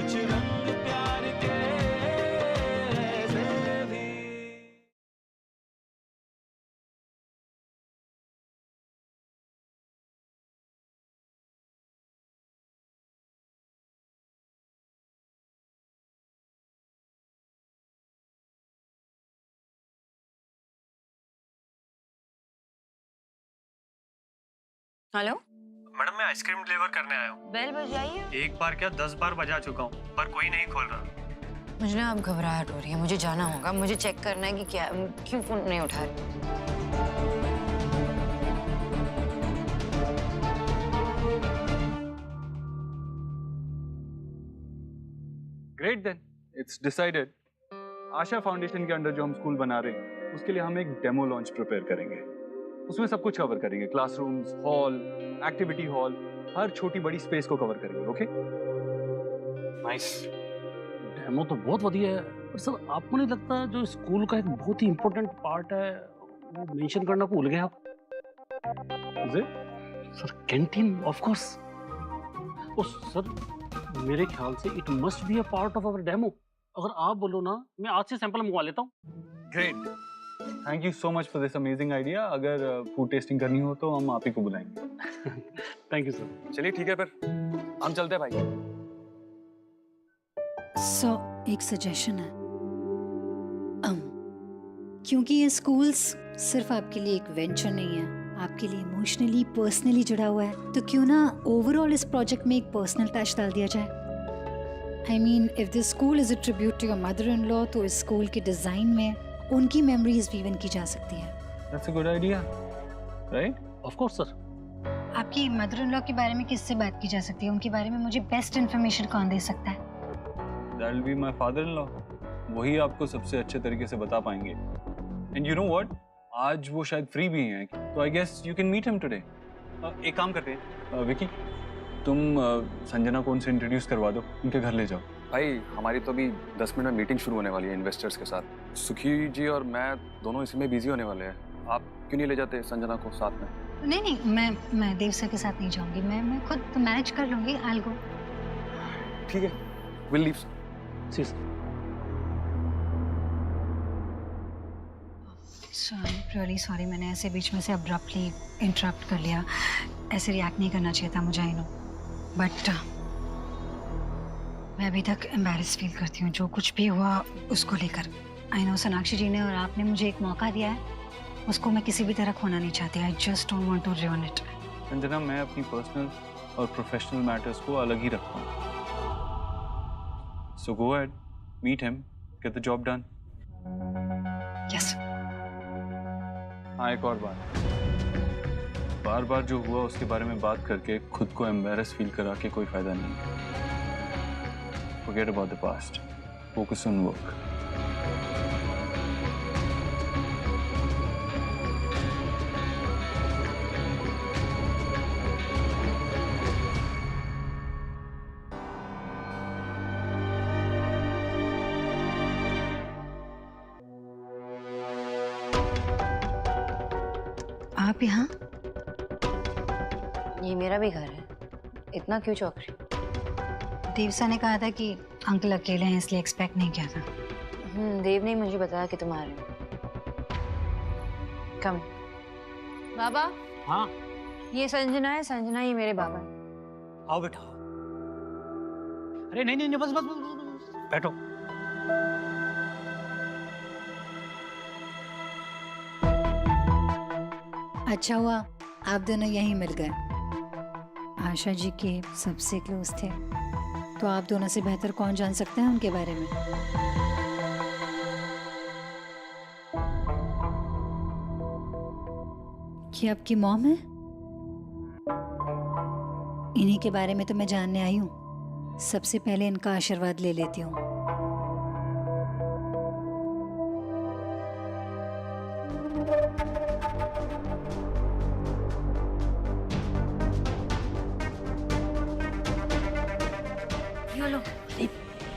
कुछ रंग प्यार के ऐसे भी। हेलो मैडम मैं आइसक्रीम डिलीवर करने आया हूँ। बेल बजाई है? एक बार क्या 10 बार बजा चुका हूँ पर कोई नहीं खोल रहा। मुझे ना अब घबराहट हो रही है, मुझे जाना होगा, मुझे चेक करना है कि क्या क्यों फोन नहीं उठा रहे। Great then, it's decided. Asha foundation के अंडर जो हम स्कूल बना रहे हैं उसके लिए हम एक डेमो लॉन्च प्रिपेयर करेंगे। उसमें सब कुछ कवर करेंगे, क्लासरूम्स, हॉल, एक्टिविटी हॉल, हर छोटी बड़ी स्पेस को कवर करेंगे। Okay nice. डेमो तो बहुत बढ़िया है, पर सर आपको नहीं लगता जो स्कूल का एक बहुत ही इम्पोर्टेंट पार्ट है वो मेंशन करना भूल गए आप? Is it? Sir canteen of course. Oh sir मेरे ख्याल से it must be a part of our demo. अगर आप बोलो ना मैं आज से सैंपल मंगवा लेता हूँ। Great, thank you so much for this amazing idea. अगर फूड टेस्टिंग करनी हो तो हम आप ही को बुलाएंगे। Thank you sir. चलिए ठीक है, फिर हम चलते हैं भाई। एक सजेशन है। क्योंकि ये स्कूल्स सिर्फ आपके लिए एक वेंचर नहीं है, आपके लिए इमोशनली पर्सनली जुड़ा हुआ है, तो क्यों ना ओवरऑल इस प्रोजेक्ट में एक पर्सनल टच डाल दिया जाए। I mean if this school is a tribute to your mother in law, तो इस स्कूल के डिजाइन में उनकी मेमोरीज वीवन की जा सकती है। That's a good idea, right? Of course sir. आपकी मदर इन लॉ के बारे में किससे बात की जा सकती है? उनके बारे में मुझे बेस्ट इन्फॉर्मेशन कौन दे सकता है? That will be my father in law. वही आपको सबसे अच्छे तरीके से बता पाएंगे। एंड यू नो व्हाट, आज वो शायद फ्री भी हैं, तो I guess you can meet him today. एक काम करते हैं, विकी तुम संजना को उनसे इंट्रोड्यूस करवा दो, उनके घर ले जाओ। भाई हमारी तो अभी 10 मिनट में मीटिंग शुरू होने वाली है इन्वेस्टर्स के साथ। सुखी जी और मैं दोनों इसी में बिजी होने वाले हैं। आप क्यों नहीं ले जाते संजना को साथ में? नहीं, मैं देव सर के साथ नहीं जाऊंगी। मैं खुद मैनेज कर लूंगी। I'll go। ठीक है, विल लीव। जी सर। रियली सॉरी, मैंने ऐसे बीच में से अब्रप्टली इंटरप्ट कर लिया। ऐसे रिएक्ट नहीं करना चाहिए था मुझे, आई नो, बट मैं अभी तक एम्बैरेस फील करती हूँ जो कुछ भी हुआ उसको लेकर। आई नो सोनाक्षी जी ने और आपने मुझे एक मौका दिया है, उसको मैं किसी भी तरह खोना नहीं चाहती। I just don't want to ruin it। संजना, मैं अपनी पर्सनल और प्रोफेशनल मैटर्स को अलग ही रखता हूँ। So go ahead, meet him, get the job done. Yes. हाँ, एक और बार बार जो हुआ उसके बारे में बात करके खुद को एम्बैरेस फील करा के कोई फायदा नहीं है। Forget about the past. Focus on work. आप यहाँ? ये मेरा भी घर है, इतना क्यों चौंक रही? देवसा ने कहा था कि अंकल अकेले हैं, इसलिए एक्सपेक्ट नहीं किया था। देव ने मुझे बताया कि तुम आ रहे हो। कम बाबा। हाँ ये संजना है, संजना ये मेरे बाबा है। आओ बेटा। अरे नहीं बस बैठो। अच्छा हुआ आप दोनों यहीं मिल गए। आशा जी के सबसे क्लोज थे, तो आप दोनों से बेहतर कौन जान सकता है उनके बारे में। कि आपकी मॉम है? इन्हीं के बारे में तो मैं जानने आई हूँ। सबसे पहले इनका आशीर्वाद ले लेती हूँ।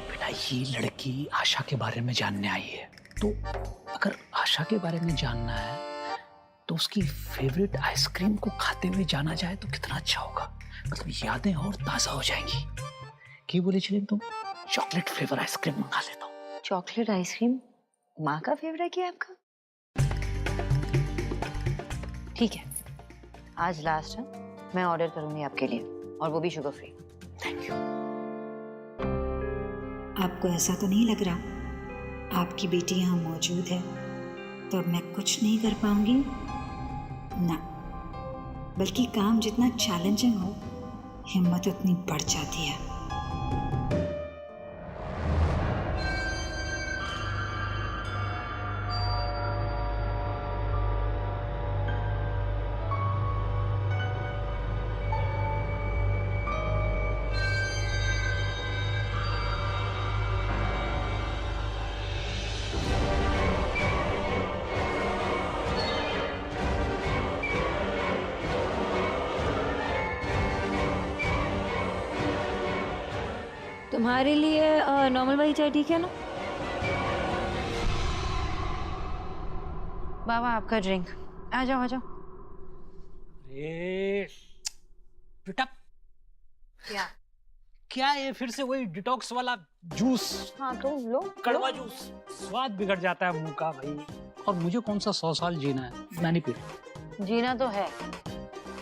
बेटा ये लड़की आशा के बारे में जानने आई है, तो अगर आशा के बारे में जानना है तो उसकी फेवरेट आइसक्रीम को खाते हुए जाना जाए तो कितना अच्छा होगा। मतलब यादें और ताजा हो जाएंगी। क्या बोले चले तुम? चॉकलेट फ्लेवर आइसक्रीम मंगा लेता हूँ। चॉकलेट आइसक्रीम माँ का फेवरेट क्या है आपका? ठीक है, आज लास्ट है, मैं ऑर्डर करूंगी आपके लिए, और वो भी शुगर फ्री। Thank you. आपको ऐसा तो नहीं लग रहा आपकी बेटी यहाँ मौजूद है तो अब मैं कुछ नहीं कर पाऊंगी? ना, बल्कि काम जितना चैलेंजिंग हो, हिम्मत उतनी बढ़ जाती है। तुम्हारे लिए नॉर्मल वाली चाय ठीक है ना? बाबा आपका ड्रिंक। आ जाओ आ जाओ। अरे बेटा, क्या? क्या ये फिर से वही डिटॉक्स वाला जूस? हाँ तो लो। कड़वा जूस, स्वाद बिगड़ जाता है मुंह का भाई। और मुझे कौन सा 100 साल जीना है? मैं नहीं पी रहा। जीना तो है,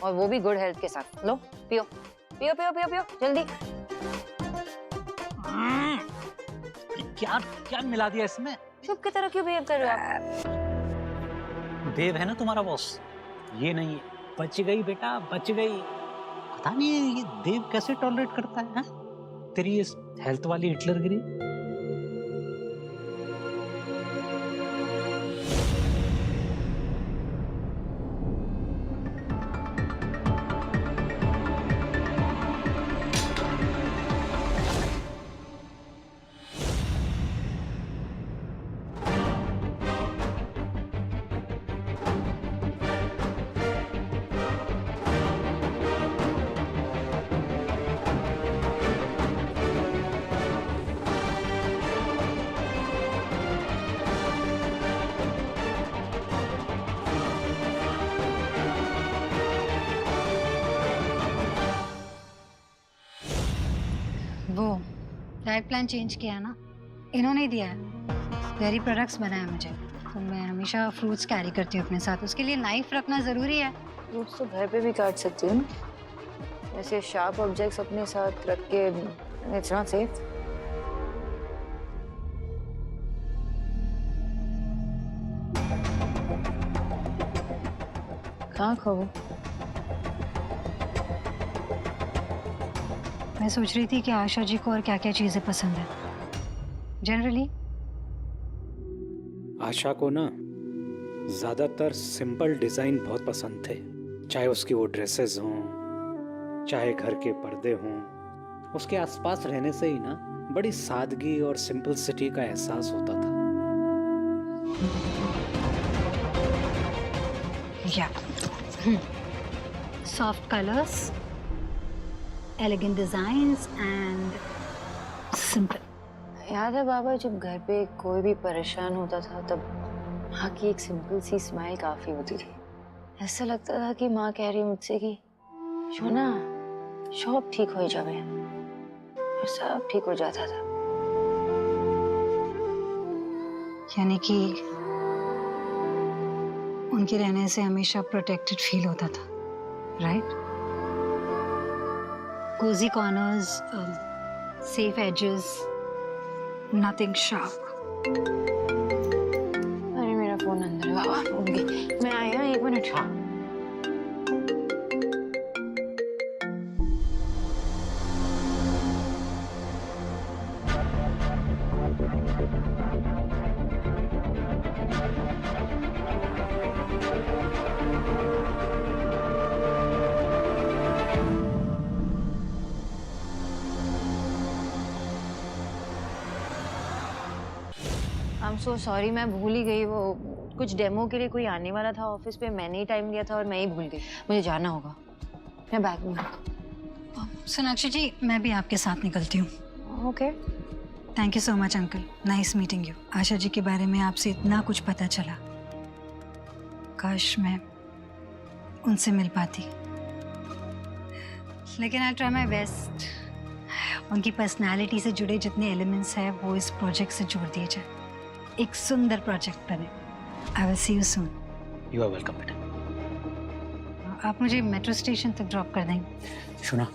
और वो भी गुड हेल्थ के साथ। लो पियो पियो पियो पियो पियो जल्दी। क्या क्या मिला दिया इसमें? चुप की तरह क्यों बिहेव कर रहे हो आप? देव है ना तुम्हारा बॉस, ये नहीं है। बच गई बेटा, बच गई। पता नहीं ये देव कैसे टॉलरेट करता है, तेरी ये हेल्थ वाली हिटलरगिरी। वो डाइट प्लान चेंज किया है ना, इन्होंने ही दिया है। डेयरी प्रोडक्ट्स बनाए मुझे, तो मैं हमेशा फ्रूट्स कैरी करती हूँ अपने साथ। उसके लिए नाइफ रखना ज़रूरी है। फ्रूट्स तो घर पे भी काट सकती हूँ ना, ऐसे शार्प ऑब्जेक्ट्स अपने साथ रख के। It's not safe. कहाँ खो? मैं सोच रही थी कि आशा जी को और क्या क्या चीज़ें पसंद है जनरली। आशा को ना ज़्यादातर सिंपल डिज़ाइन बहुत पसंद थे, चाहे उसकी वो ड्रेसेस हों, चाहे घर के पर्दे हों। उसके आसपास रहने से ही ना बड़ी सादगी और सिंपलिसिटी का एहसास होता था। या soft colours, elegant designs and simple. याद है बाबा, जब घर पे कोई भी परेशान होता था तब माँ की एक सिंपल सी स्माइल काफी होती थी। ऐसा लगता था कि माँ कह रही है मुझसे कि शोना सब ठीक हो जावे, और सब ठीक हो जाता था। यानी कि उनके रहने से हमेशा प्रोटेक्टेड फील होता था, right? Cosy corners, safe edges, nothing sharp. अरे मेरा फोन अंदर है बाबा, उठ गई। मैं आई हूँ, 1 minute. I am so sorry, मैं भूल ही गई। वो कुछ डेमो के लिए कोई आने वाला था ऑफिस पे, मैंने ही टाइम दिया था और मैं ही भूल गई। मुझे जाना होगा, मैं बैग में। सोनाक्षी जी, मैं भी आपके साथ निकलती हूँ। Okay. Thank you so much uncle, nice meeting you. Asha ji के बारे में आपसे इतना कुछ पता चला, काश मैं उनसे मिल पाती, लेकिन आई ट्राई माय बेस्ट। उनकी पर्सनालिटी से जुड़े जितने एलिमेंट्स हैं वो इस प्रोजेक्ट से जोड़ दिए जाए, एक सुंदर प्रोजेक्ट बने। I will see you soon. You are welcome बेटा। आप मुझे मेट्रो स्टेशन तक ड्रॉप कर देंगे? सुना,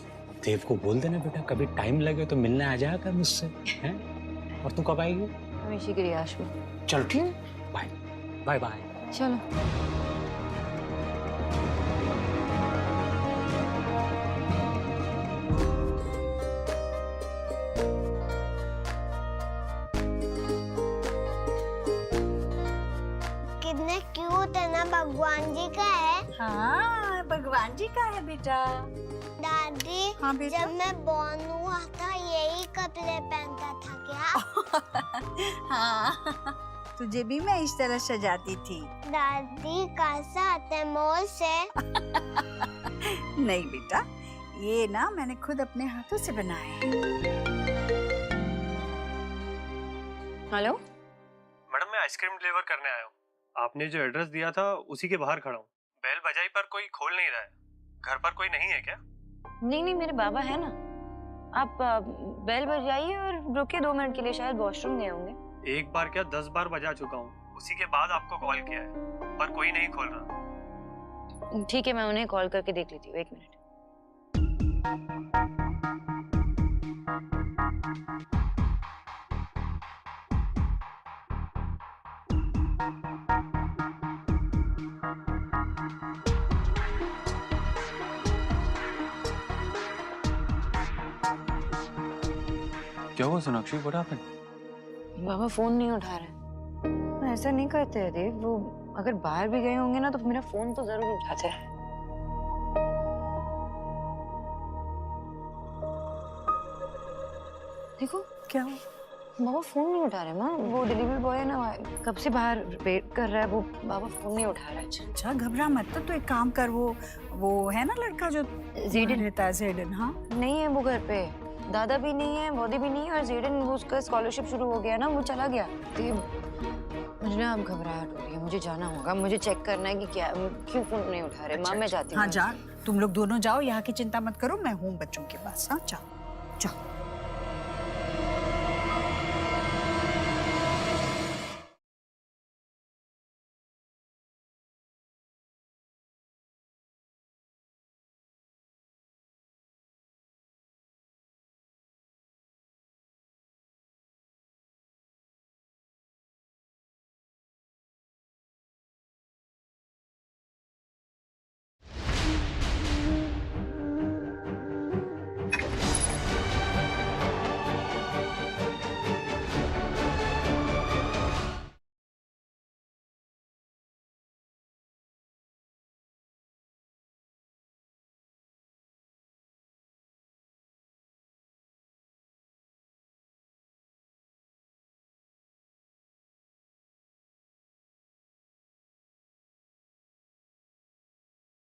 देव को बोल देना बेटा, कभी टाइम लगे तो मिलने आ जाया कर मुझसे, हैं? और तू कब आएगी? हमेशा की रियाश में। चल ठीक, बाय बाय बाय। चलो। कितने क्यूट है ना, भगवान जी का है। हाँ, भगवान जी का है बेटा। दादी, हाँ बेटा। जब मैं बॉर्न हुआ था यही कपड़े पहनता था क्या? हाँ, तुझे भी मैं इस तरह सजाती थी। दादी कैसा आते मॉल से? नहीं बेटा, ये ना मैंने खुद अपने हाथों से बनाए। हेलो मैडम, मैं आइसक्रीम डिलीवर करने आया हूँ। आपने जो एड्रेस दिया था उसी के बाहर खड़ा हूँ। बेल बजाई पर कोई खोल नहीं रहा है। घर पर कोई नहीं है क्या? नहीं नहीं, मेरे बाबा है ना। आप बेल बजाइए और रुकिए 2 मिनट के लिए, शायद वॉशरूम गए होंगे। एक बार क्या 10 बार बजा चुका हूँ। उसी के बाद आपको कॉल किया है, पर कोई नहीं खोल रहा। ठीक है, मैं उन्हें कॉल करके देख लेती हूँ, 1 मिनट। क्या हुआ Sonakshi? What happened? Baba phone नहीं उठा रहे। ऐसा नहीं करते हैं देव, वो अगर बाहर भी गए होंगे ना तो मेरा फोन तो जरूर उठाते हैं। देखो क्या हुआ? बाबा फोन नहीं उठा रहे। माँ, वो डिलीवरी बॉय है ना, कब से बाहर वेट कर रहा है, वो बाबा फोन नहीं उठा रहा है। अच्छा घबरा मत, तो एक काम कर, वो है ना लड़का जो जेडन रहता है, जेडन। हाँ नहीं है वो घर पे, दादा भी नहीं है, बॉडी भी नहीं है, और जेडन वो उसका स्कॉलरशिप शुरू हो गया ना, वो चला गया। मुझे ना अब घबराहट हो रही है, मुझे जाना होगा, मुझे चेक करना है कि क्या क्यों फोन नहीं उठा रहे। माँ मैं जाती हूँ। हाँ जा, तुम लोग दोनों जाओ, यहाँ की चिंता मत करो, मैं हूँ बच्चों के पास। हाँ जाओ जाओ।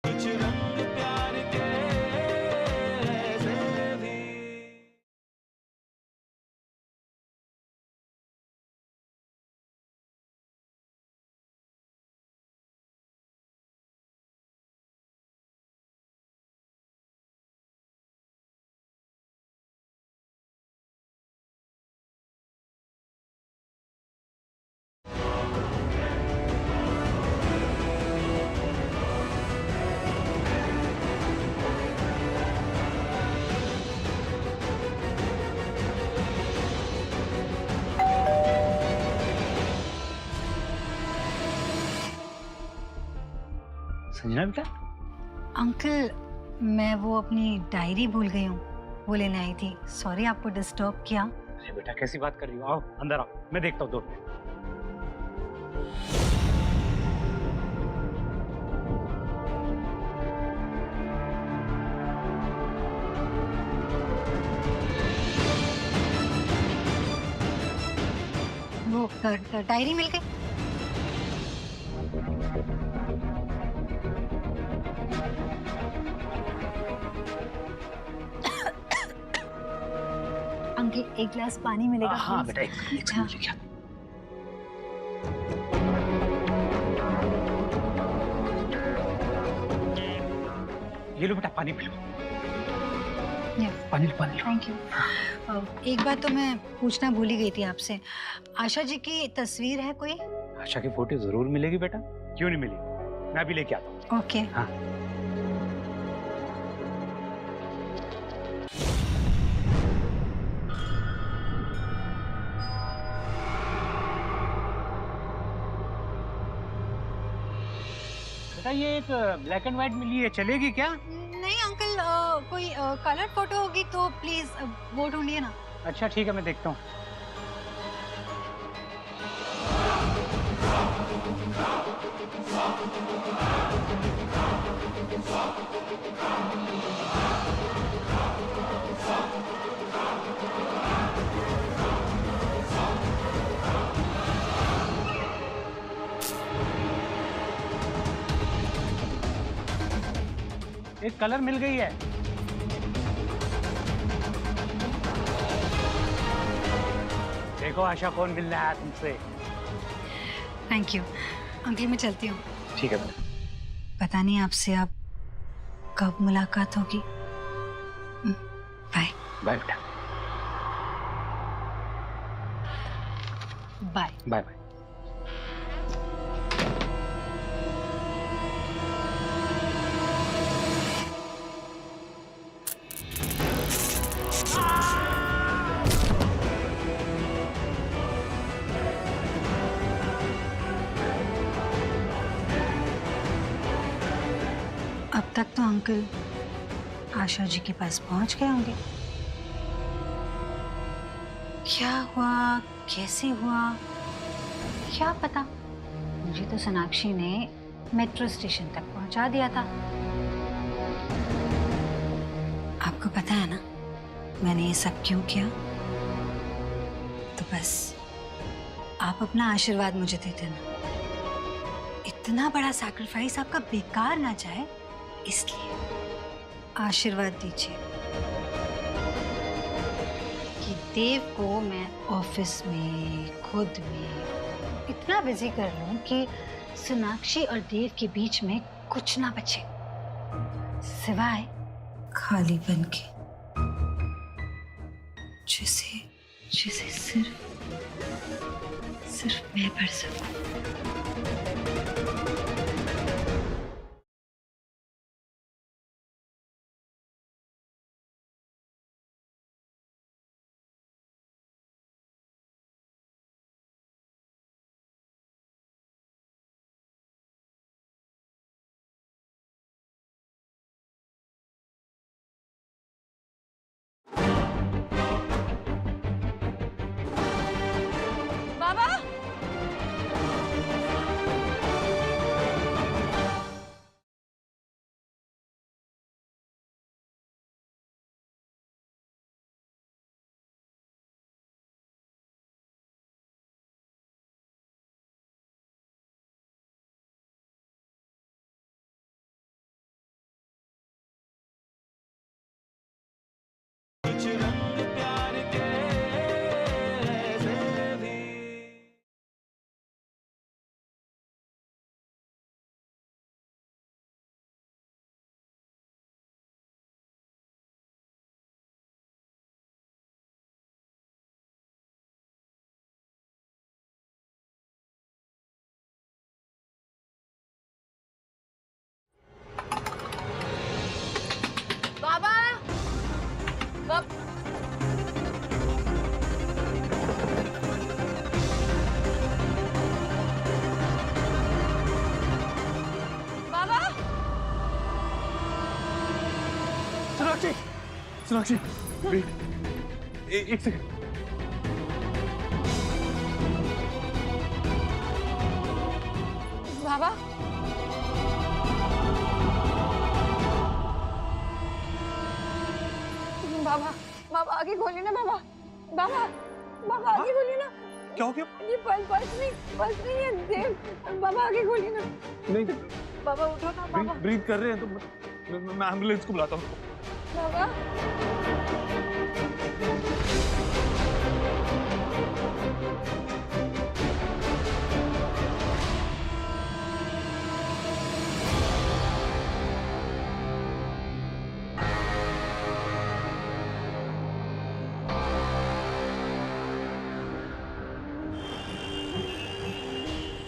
कुछ रंग प्यार के ऐसे भी। संजना बेटा, अंकल, मैं वो अपनी डायरी भूल गई हूँ, वो लेने आई थी। सॉरी आपको डिस्टर्ब किया। अरे बेटा कैसी बात कर रही हो? आओ अंदर आओ, मैं देखता हूँ। 2 मिनट। वो डायरी मिल गई? अंकल एक गिलास पानी मिलेगा? हाँ please? बेटा, एक हाँ। मिनट लेके आता हूँ। ये लो बेटा, पानी पी लो। Yeah. पानी पानी। Thank you. एक बात तो मैं पूछना भूल ही गई थी आपसे, आशा जी की तस्वीर है कोई? आशा की फोटो जरूर मिलेगी बेटा, क्यों नहीं मिली, मैं अभी लेके आता हूँ। ओके। हाँ। बेटा ये एक ब्लैक एंड व्हाइट मिली है, चलेगी क्या? नहीं अंकल, कोई कलर फोटो होगी तो प्लीज वो ढूंढिए ना। अच्छा ठीक है, मैं देखता हूँ। एक कलर मिल गई है। देखो आशा कौन मिल रहा है तुमसे। थैंक यू अंकल, मैं चलती हूँ। ठीक है बेटा। पता नहीं आपसे अब कब मुलाकात होगी। बाय। बाय बेटा। बाय। Bye bye. अब तक तो अंकल आशा जी के पास पहुंच गए होंगे। क्या हुआ, कैसे हुआ, क्या पता। मुझे तो सोनाक्षी ने मेट्रो स्टेशन तक पहुंचा दिया था। आपको पता है ना मैंने ये सब क्यों किया? तो बस आप अपना आशीर्वाद मुझे दे देना। इतना बड़ा सैक्रिफाइस आपका बेकार ना जाए, इसलिए आशीर्वाद दीजिए कि देव को मैं ऑफिस में खुद में इतना बिजी कर लूं कि सोनाक्षी और देव के बीच में कुछ ना बचे सिवाय खालीपन के, जिसे जिसे सिर्फ मैं भर सकूं। कुछ रंग प्यार के ऐसे भी बाबा, बाबा, सोनाक्षी, सोनाक्षी, वेट, एक सेकंड। बाबा, बाबा, बाबा आगे खोलिए ना बाबा, बाबा, बाबा आगे खोलिए ना। क्या हो गया? ये पल्स नहीं है देव, बाबा आगे खोलिए ना। नहीं, बाबा उठो ना बाबा। ब्रीथ कर रहे हैं तो मैं एम्बुलेंस को बुलाता हूँ। बाबा,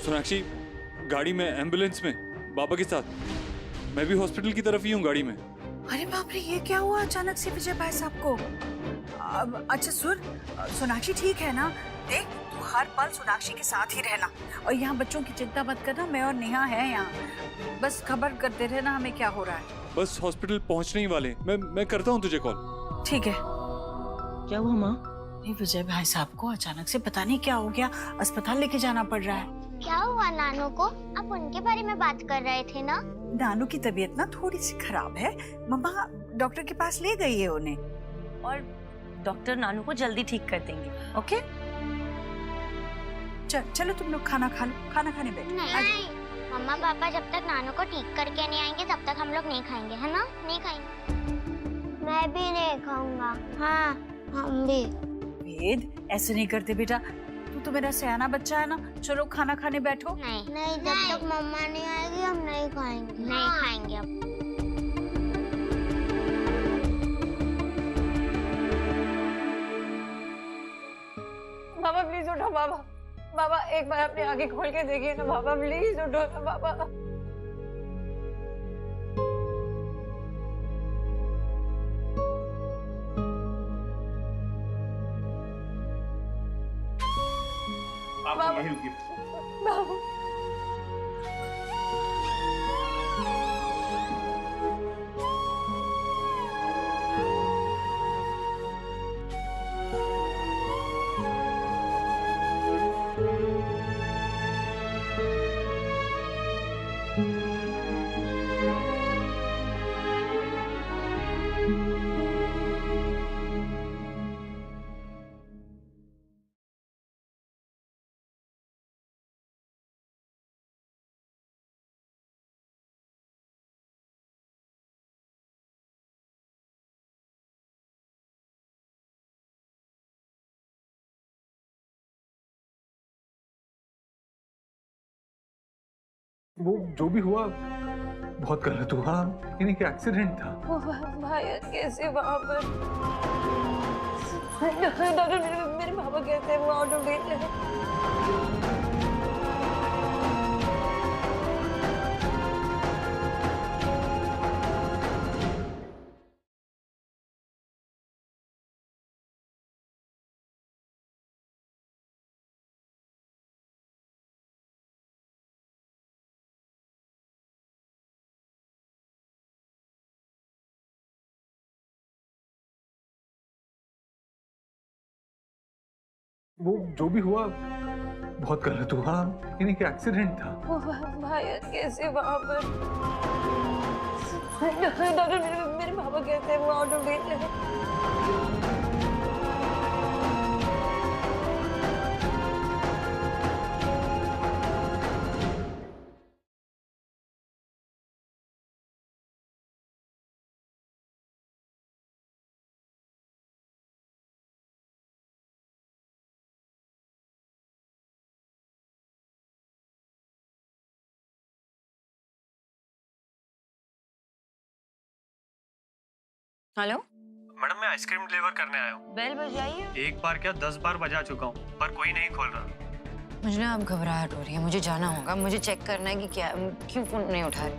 सोनाक्षी, गाड़ी में, एम्बुलेंस में, बाबा के साथ। मैं भी हॉस्पिटल की तरफ ही हूँ गाड़ी में। अरे बाप रे, ये क्या हुआ अचानक से विजय भाई साहब को? अच्छा सुन, सोनाक्षी ठीक है ना? देख, तू हर पल सोनाक्षी के साथ ही रहना और यहाँ बच्चों की चिंता मत करना। मैं और नेहा है यहाँ, बस खबर करते रहना हमें क्या हो रहा है। बस हॉस्पिटल पहुँचने ही वाले। मैं करता हूँ तुझे कॉल। ठीक है। क्या हुआ माँ? नहीं, विजय भाई साहब को अचानक से पता नहीं क्या हो गया, अस्पताल लेके जाना पड़ रहा है। क्या हुआ नानू को? आप उनके बारे में बात कर रहे थे ना? नानू की तबीयत ना थोड़ी सी खराब है, मम्मा डॉक्टर के पास ले गई है उन्हें। और डॉक्टर नानू को जल्दी ठीक कर देंगे। ओके, चलो तुम लोग खाना खा लो, खाना खाने बैठो। नहीं, मम्मा पापा जब तक नानू को ठीक करके नहीं आएंगे तब तक हम लोग नहीं खाएंगे, है ना? नहीं खाएंगे। मैं भी नहीं खाऊंगा। हाँ, हम भी। वेद, ऐसे नहीं करते बेटा, तू तो मेरा सयाना बच्चा है ना। चलो खाना खाने बैठो। नहीं, जब तक मम्मा नहीं आएगी हम नहीं खाएंगे। नहीं खाएंगे अब। बाबा प्लीज उठो बाबा। बाबा एक बार अपनी आंखें खोल के देखिए ना बाबा, प्लीज उठो ना बाबा। आप यहीं रुकिए। बाबा वो जो भी हुआ बहुत गलत हुआ, लेकिन एक एक्सीडेंट था। भाई कैसे वहाँ पर? डॉक्टर मेरे पापा कहते हैं वो आउट ऑफ डेट है। वो जो भी हुआ बहुत गलत हुआ, लेकिन एक एक्सीडेंट था। भाई कैसे वहाँ पर? डॉक्टर मेरे पापा कहते हैं वो आउट ऑफ डेट है। हेलो मैडम, मैं आइसक्रीम डिलीवर करने आया हूँ। बेल बजाई है? एक बार क्या 10 बार बजा चुका हूँ, पर कोई नहीं खोल रहा। मुझे ना अब घबराहट हो रही है, मुझे जाना होगा। मुझे चेक करना है कि क्या, क्यों फोन नहीं उठा रही।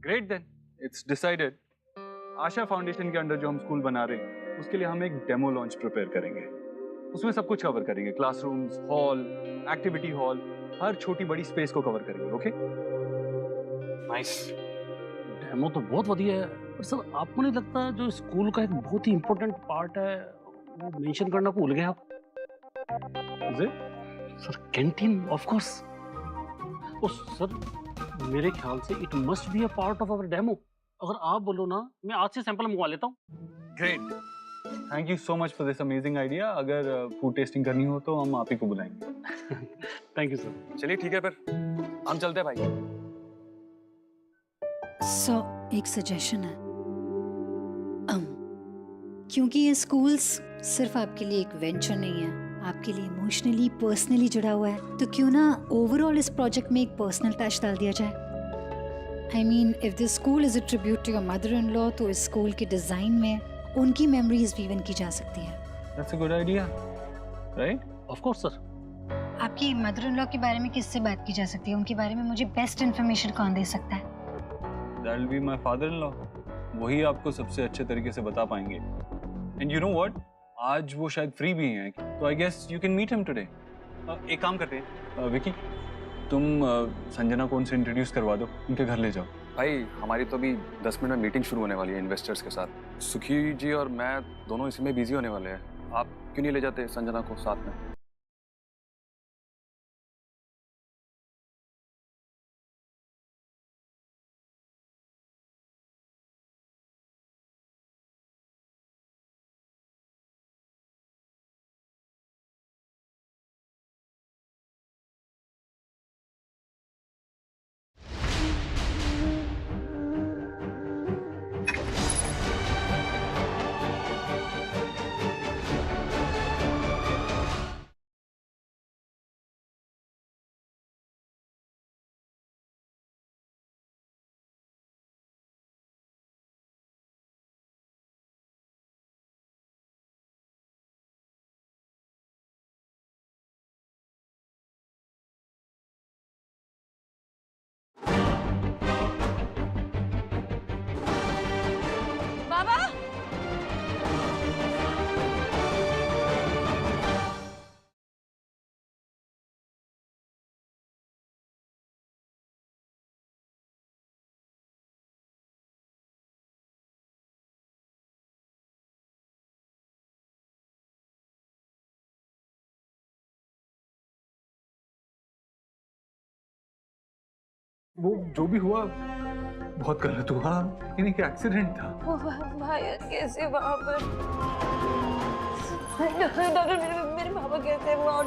Great then, it's decided. Asha foundation के अंडर जो हम स्कूल बना रहे हैं, उसके लिए हम एक डेमो लॉन्च प्रिपेयर करेंगे। उसमें सब कुछ कवर करेंगे, क्लासरूम्स, हॉल, एक्टिविटी हॉल, हर छोटी बड़ी स्पेस को कवर करेंगे। ओके? नाइस। डेमो तो बहुत बढ़िया है, पर सर आपको नहीं लगता जो स्कूल का एक बहुत ही इम्पोर्टेंट पार्ट है वो मेंशन करना भूल गए आप? Sir canteen of course. Oh sir, मेरे ख्याल से it must be a part of our demo. अगर आप बोलो ना, मैं आज से सैंपल मंगवा लेता हूँ। Great, thank you so much for this amazing idea. अगर फूड टेस्टिंग करनी हो तो हम आप ही को बुलाएंगे। Thank you sir. चलिए ठीक है, फिर हम चलते हैं भाई। सो एक सजेशन है, क्योंकि ये स्कूल्स सिर्फ आपके लिए एक वेंचर नहीं है, आपके लिए इमोशनली पर्सनली जुड़ा हुआ है, तो क्यों ना ओवरऑल इस प्रोजेक्ट में एक पर्सनल टच डाल दिया जाए। I mean if this school is a tribute to your mother in law तो इस स्कूल के डिजाइन में उनकी मेमोरीज वीवन की जा सकती है। That's a good idea, right? Of course sir. आपकी मदर इन लॉ के बारे में किससे बात की जा सकती है? उनके बारे में मुझे बेस्ट इन्फॉर्मेशन कौन दे सकता है? That will be my father in law. वही आपको सबसे अच्छे तरीके से बता पाएंगे। एंड यू नो व्हाट, आज वो शायद फ्री भी हैं, तो I guess you can meet him today. एक काम करते हैं, विकी तुम संजना को उनसे इंट्रोड्यूस करवा दो, उनके घर ले जाओ। भाई हमारी तो अभी 10 मिनट में मीटिंग शुरू होने वाली है इन्वेस्टर्स के साथ। सुखी जी और मैं दोनों इसी में बिजी होने वाले हैं। आप क्यों नहीं ले जाते संजना को साथ में? वो जो भी हुआ बहुत गलत हुआ, लेकिन एक एक्सीडेंट था। भाई कैसे वहां पर? डॉक्टर मेरे पापा कैसे वहां